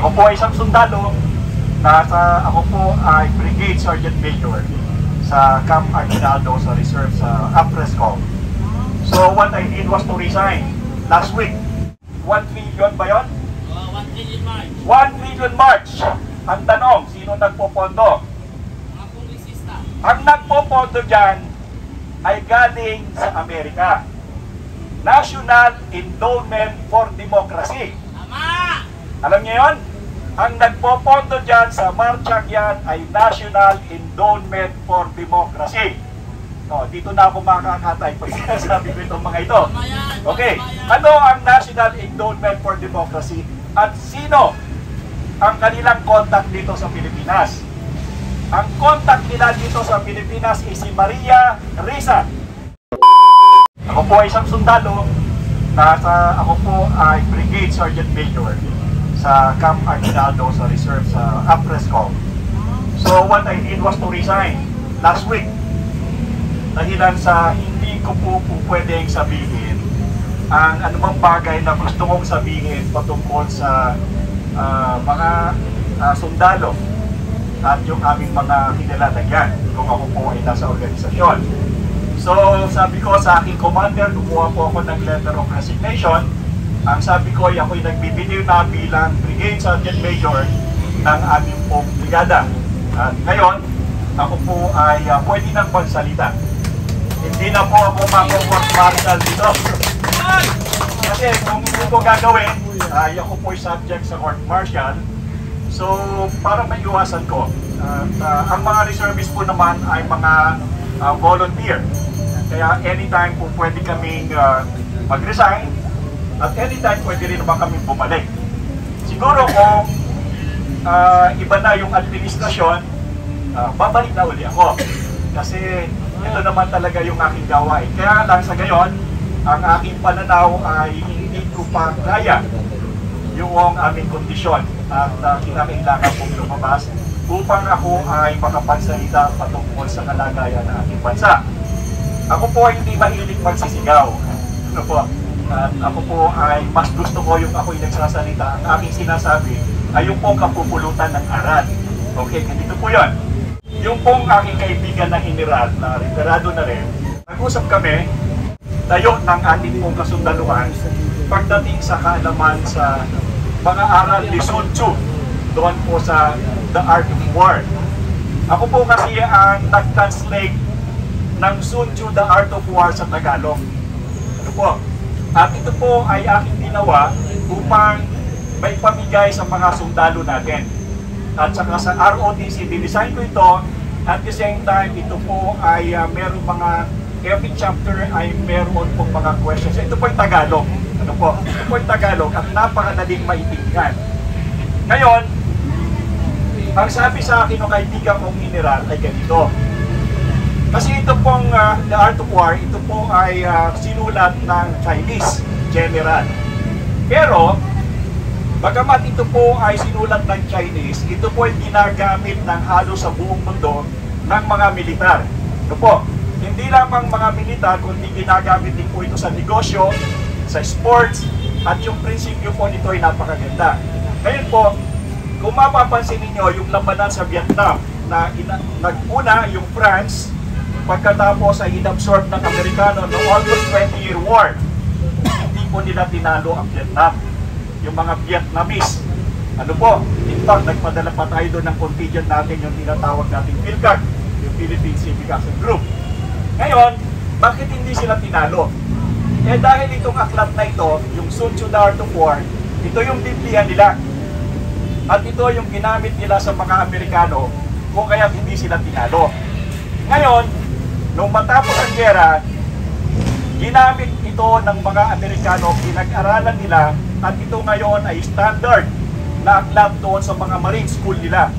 Ako po ay isang sundalo. Ako po ay Brigade Sergeant Major sa Camp Aguinaldo sa reserve sa Apresco. So what I did was to resign last week. 1 trillion ba yun? 1 trillion march. 1 trillion march. Ang tanong, sino nagpopondo? Mga kongresista. Ang nagpopondo dyan ay galing sa Amerika. National Endowment for Democracy. Tama! Alam niyo yun? Ang nagpopondo dyan sa marchang yan ay National Endowment for Democracy. No, dito na ako makakatay pag sinasabi ko itong mga ito. Okay, ano ang National Endowment for Democracy at sino ang kanilang contact dito sa Pilipinas? Ang contact nila dito sa Pilipinas ay si Maria Risa. Ako po ay isang sundalo. Ako po ay Brigade Sergeant Major sa Camp Aguinaldo sa reserve sa Apresco. So what I did was to resign last week. Dahilan sa hindi ko po pwedeng sabihin ang anumang bagay na gusto kong sabihin patungkol sa mga sundalo at yung aming mga kinalatagan kung ako po ay nasa organisasyon. So sabi ko sa aking commander, kumuha po ako ng letter of resignation. Ang sabi ko ay ako'y nagbibitiw na bilang Brigade Sergeant Major ng aming pong brigada. At ngayon, ako po ay pwede nang magsalita. Hindi na po ako mag-court martial dito. Kasi kung hindi ko gagawin, ako po ay subject sa court martial. So, para maiwasan ko, ang mga reservists po naman ay mga volunteer. Kaya anytime po pwede kaming mag-resign at anytime pwede rin naman kaming bumalik. Siguro kung iba na yung administrasyon, babalik na uli ako. Kasi ito naman talaga yung aking gawain. Kaya lang sa gayon, ang aking pananaw ay hindi ko pa kaya yung aming kondisyon at kinakailangan kong lumabas upang ako ay makapagsalita patungkol sa kalagayan ng ating bansa. Ako po ay hindi mahilig magsisigaw. Ano po? At ako po ay mas gusto ko yung ako'y nagsasalita. Ang aking sinasabi ay yung pong kapupulutan ng aral. Okay, ganito po yun. Yung pong aking kaibigan na general na retirado na rin, nag-usap kami tayo ng ating pong kasundaluhan pagdating sa kaalaman sa mga aral ni Sun Tzu doon po sa The Art of War. Ako po kasi ang nag-translate ng Sun Tzu The Art of War sa Tagalog. Ano po? At ito po ay aking ginawa upang may pamigay sa mga sundalo natin. At saka sa ROTC, dinesign ko ito. At the same time, ito po ay meron mga, every chapter ay meron po mga questions. Ito po ay Tagalog. Ano po? Ito po ay Tagalog at napakadaling maintindihan. Ngayon, ang sabi sa akin ng kaibigan kong general ay ganito. Kasi ito pong The Art of War, ito po ay sinulat ng Chinese general. Pero, bagamat ito po ay sinulat ng Chinese, ito po ay ginagamit ng halos sa buong mundo ng mga militar. Ito po, hindi lamang mga militar, kundi ginagamit din po ito sa negosyo, sa sports, at yung prinsipyo po nito ay napakaganda. Ngayon po, kung mapapansin ninyo yung labanan sa Vietnam, na nag-una yung France, pagkatapos ay inabsorb ng Amerikano noong almost 20-year war, hindi po nila tinalo ang Vietnam. Yung mga Vietnamese. Ano po? In fact, nagpadala pa tayo doon ng contingent natin yung tinatawag nating PhilCAG, yung Philippine Civic Action Group. Ngayon, bakit hindi sila tinalo? Eh dahil itong aklat na ito, yung Sun Tzu The Art of War, ito yung Biblia nila. At ito yung ginamit nila sa mga Amerikano kung kaya hindi sila tinalo. Ngayon, nung matapos ang gera, ginamit ito ng mga Amerikano, pinag-aralan nila, at ito ngayon ay standard na aklat doon sa mga Marine School nila.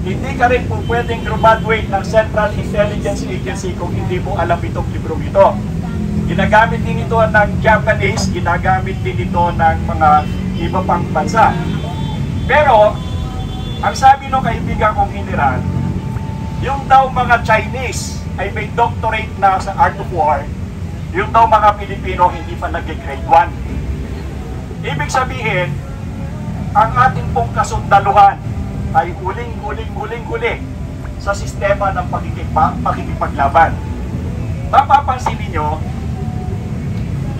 Hindi ka rin po pwedeng graduate ng Central Intelligence Agency kung hindi mo alam itong librong ito. Ginagamit din ito ng Japanese, ginagamit din ito ng mga iba pang bansa. Pero, ang sabi ng kaibigan kong general, yung daw mga Chinese ay may doctorate na sa Art of War, yung daw mga Pilipino hindi pa nag-grade 1. Ibig sabihin, ang ating pong kasundaluhan ay huling-huli sa sistema ng pakikipaglaban. Mapapansin ninyo,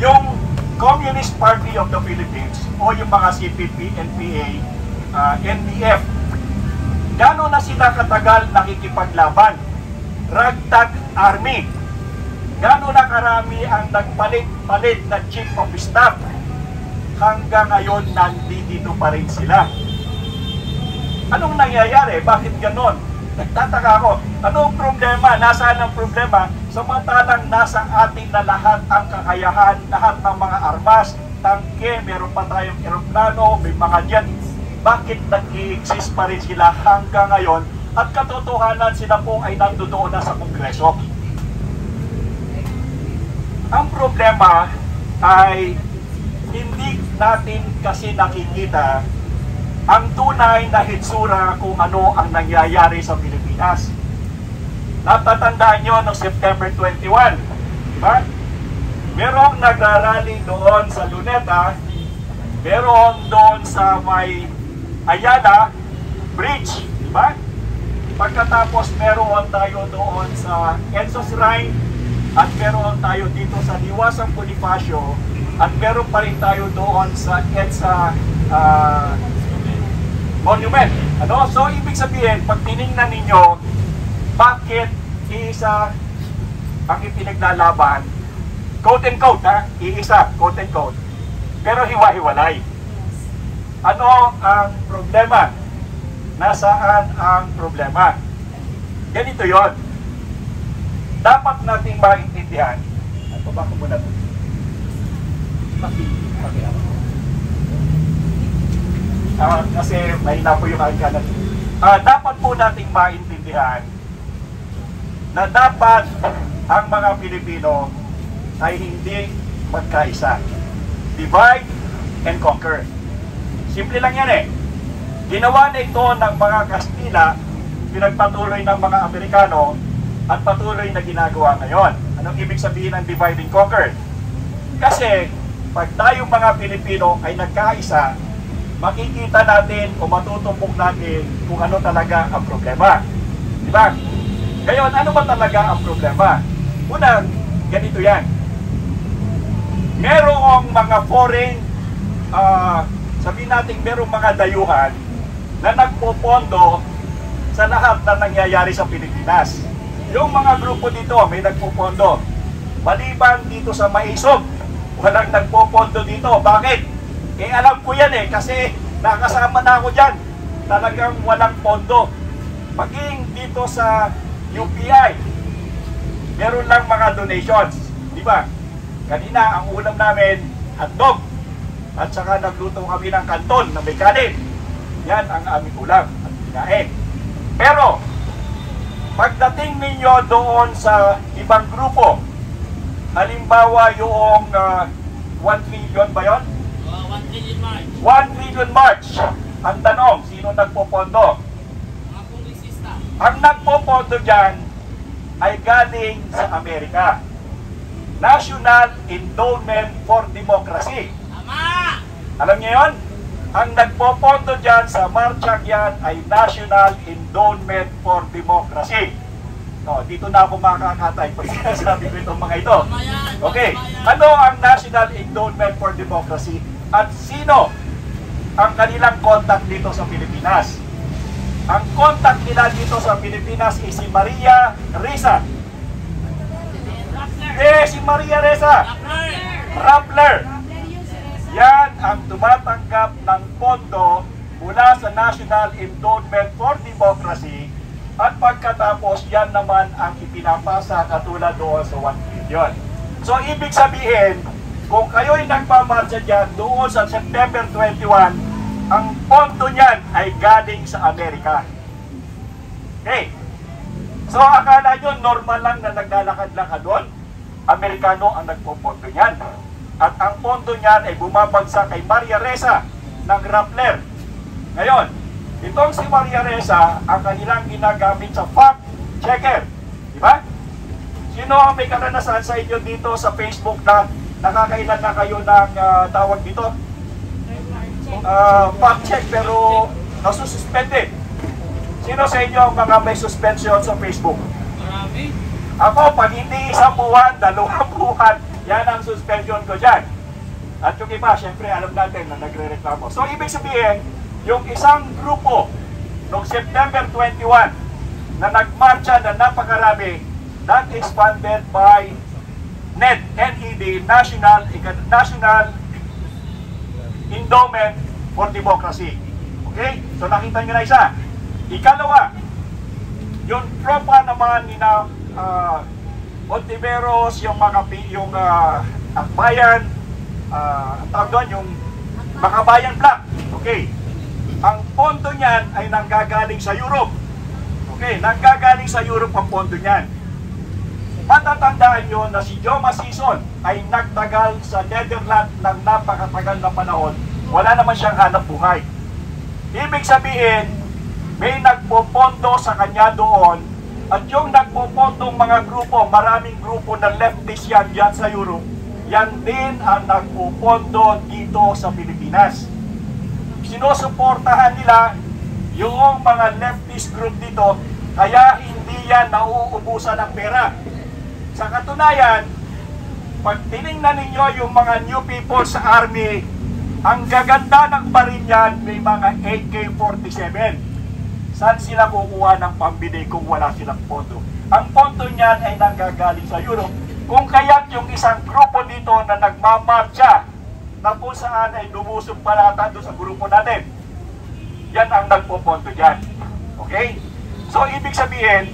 yung Communist Party of the Philippines o yung mga CPP, NPA, NDF, gano'n na sila katagal nakikipaglaban? Ragtag army. Gano'n na karami ang nagpalit-palit na chief of staff? Hanggang ngayon, nandito pa rin sila. Anong nangyayari? Bakit ganon? Nagtataka ako. Anong problema? Nasaan ang problema? Samantalang nasa atin na lahat ang kakayahan, lahat ng mga armas, tangke, meron pa tayong eroplano, may mga jet. Bakit nag-i-exist pa rin sila hanggang ngayon? At katotohanan, sila po ay nandoon na sa Kongreso. Ang problema ay hindi natin kasi nakikita ang tunay na hitsura kung ano ang nangyayari sa Pilipinas. Natatandaan nyo noong September 21, di ba? Merong nagrarally doon sa Luneta, meron doon sa may Ayala Bridge, di ba? Pagkatapos meron tayo doon sa Enzo Shrine, at meron tayo dito sa Liwasang Bonifacio, at meron pa rin tayo doon sa EDSA Monument. Ano? So, ibig sabihin, pag tinignan ninyo, bakit iisa ang ipinaglalaban? Quote and quote, ha? Iisa, quote and quote. Pero hiwa-hiwalay. Ano ang problema? Nasaan ang problema? Ganito yon. Dapat nating maintindihan. Ano ba ko muna ito? Kasi mahina po yung agkanan. Dapat po nating maintindihan na dapat ang mga Pilipino ay hindi magkaisa. Divide and conquer. Simple lang yan eh. Ginawa na ito ng mga Kastila, pinagpatuloy ng mga Amerikano, at patuloy na ginagawa ngayon. Anong ibig sabihin ng divide and conquer? Kasi pag tayong mga Pilipino ay nagkaisa, makikita natin o matutumbok natin kung ano talaga ang problema. Diba? Ngayon, ano ba talaga ang problema? Una, ganito yan. Merong mga foreign, sabihin natin merong mga dayuhan na nagpopondo sa lahat na nangyayari sa Pilipinas. Yung mga grupo dito may nagpopondo. Maliban dito sa Maisog, walang nagpopondo dito. Bakit? Alam ko yan kasi nakasama na ako dyan. Talagang walang pondo. Maging dito sa UPI, meron lang mga donations. Di ba? Kanina, ang ulam namin, hotdog. At saka nagluto kami ng kanton na may kanin. Yan ang aming ulam at kinain. Pero, pagdating ninyo doon sa ibang grupo, halimbawa yung 1 million ba yun? 1 trillion march. 1 trillion march. Ang tanong, sino nagpopondo? Mga kongresista. Ang nagpopondo dyan ay galing sa Amerika. National Endowment for Democracy. Tama! Alam niyo yun? Ang nagpopondo dyan sa marchang yan ay National Endowment for Democracy. No, dito na ako makakatay pag sinasabi ko itong mga ito. Tama yan! Okay, Tama yan. ano ang National Endowment for Democracy at sino ang kanilang contact dito sa Pilipinas? Ang contact nila dito sa Pilipinas is si Maria Ressa. Si Maria Ressa. Rappler. Yan ang tumatanggap ng pondo mula sa National Endowment for Democracy at pagkatapos yan naman ang ipinapasa katulad doon sa 1 billion. So ibig sabihin, kung kayo'y nagpamarcha dyan doon sa September 21, ang pondo niyan ay galing sa Amerika. Okay. So akala nyo normal lang na naglalakad lang ka doon? Amerikano ang nagpopondo niyan. At ang pondo niyan ay bumabagsak kay Maria Ressa ng Rappler. Ngayon, itong si Maria Ressa ang kanilang ginagamit sa fact checker. Diba? Sino ang may karanasan sa inyo dito sa Facebook na nakakailan na kayo ng tawag dito? fact check pero nasususpended. Sino sa inyo ang mga may suspension sa Facebook? Marami. Ako, pag hindi 1 buwan, 2 buwan, yan ang suspension ko dyan. At yung iba, syempre alam natin na nagre-reklamo. So, ibig sabihin, yung isang grupo noong September 21 na nagmarcha na napakarami, that is funded by NED, National Endowment for Democracy. Okay? So, nakita nyo na isa. Ikalawa, yung tropa naman ni na Ontiveros, yung mga akbayan, ang tawag doon, yung Makabayan Black. Okay. Ang pondo niyan ay nanggagaling sa Europe. Okay, nanggagaling sa Europe ang pondo niyan. Matatandaan nyo na si Joma Sison ay nagtagal sa Netherlands ng napakatagal na panahon. Wala naman siyang hanap buhay. Ibig sabihin, may nagpopondo sa kanya doon, at yung nagpopondong mga grupo, maraming grupo na leftist yan dyan sa Europe, yan din ang nagpopondo dito sa Pilipinas. Sinusuportahan nila yung mga leftist group dito, kaya hindi yan nauubusan ng pera. Sa katunayan, pag tinignan ninyo yung mga new people sa army, ang gaganda ng baril yan, may mga AK-47. Saan sila kukuha ng pambili kung wala silang pondo? Ang pondo niyan ay nanggagaling sa Europe. Kung kaya't yung isang grupo dito na nagmamarcha na kung saan ay lumusog palata doon sa grupo natin, yan ang nagpopondo dyan. Okay? So, ibig sabihin,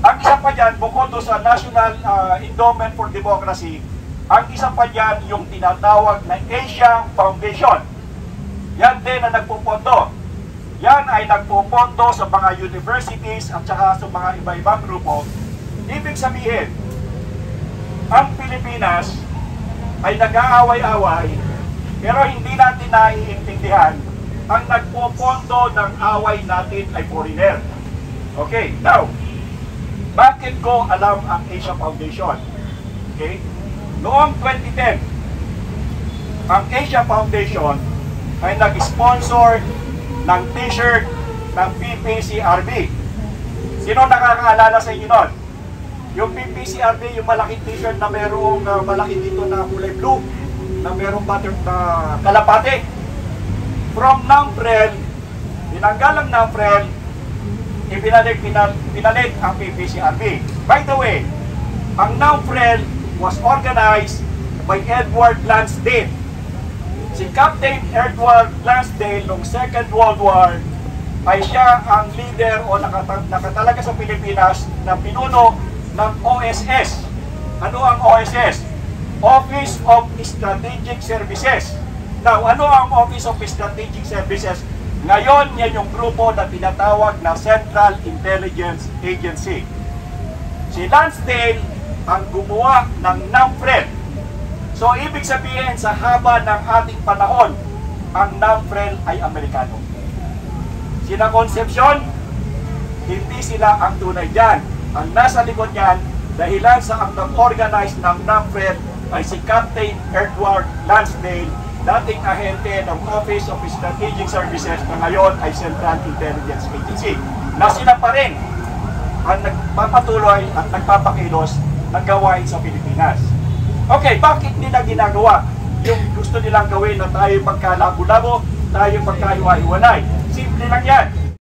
ang isa pa dyan, bukod doon sa National Endowment for Democracy, ang isa pa dyan yung tinatawag na Asian Foundation. Yan din ang nagpopondo. Yan ay nagpopondo sa mga universities at saka sa mga iba-ibang grupo. Ibig sabihin, ang Pilipinas ay nag-aaway-away, pero hindi natin naiintindihan ang nagpopondo ng away natin ay foreigner. Okay, now, bakit ko alam ang Asia Foundation? Okay, noong 2010, ang Asia Foundation ay nag-sponsor ng t-shirt ng PPCRB. Sino nakakaalala sa inyo nun? Yung PPCRB, yung malaking t-shirt na merong malaki dito na kulay blue, na merong butter na kalapate. From NAMFREL, tinanggal ang NAMFREL, pinalit ang PPCRB. By the way, ang NAMFREL was organized by Edward Lansdale. Si Captain Edward Lansdale noong Second World War ay siya ang leader o nakatalaga sa Pilipinas na pinuno ng OSS. Ano ang OSS? Office of Strategic Services. Now, ano ang Office of Strategic Services? Ngayon, yan yung grupo na tinatawag na Central Intelligence Agency. Si Lansdale ang gumawa ng NAMFREL. So, ibig sabihin, sa haba ng ating panahon, ang NAMFREL ay Amerikano. Sina Concepcion, hindi sila ang tunay dyan. Ang nasa likod niyan, dahilan sa ang nag-organize ng NAMFREL ay si Captain Edward Lansdale, dating ahente ng Office of Strategic Services na ngayon ay Central Intelligence Agency, na sila pa rin ang nagpapatuloy at nagpapakilos ng gawain sa Pilipinas. Okay, bakit nila ginagawa yung gusto nilang gawin na tayo magkalabo-labo, tayo magkahiwa-hiwalay? Simple lang yan.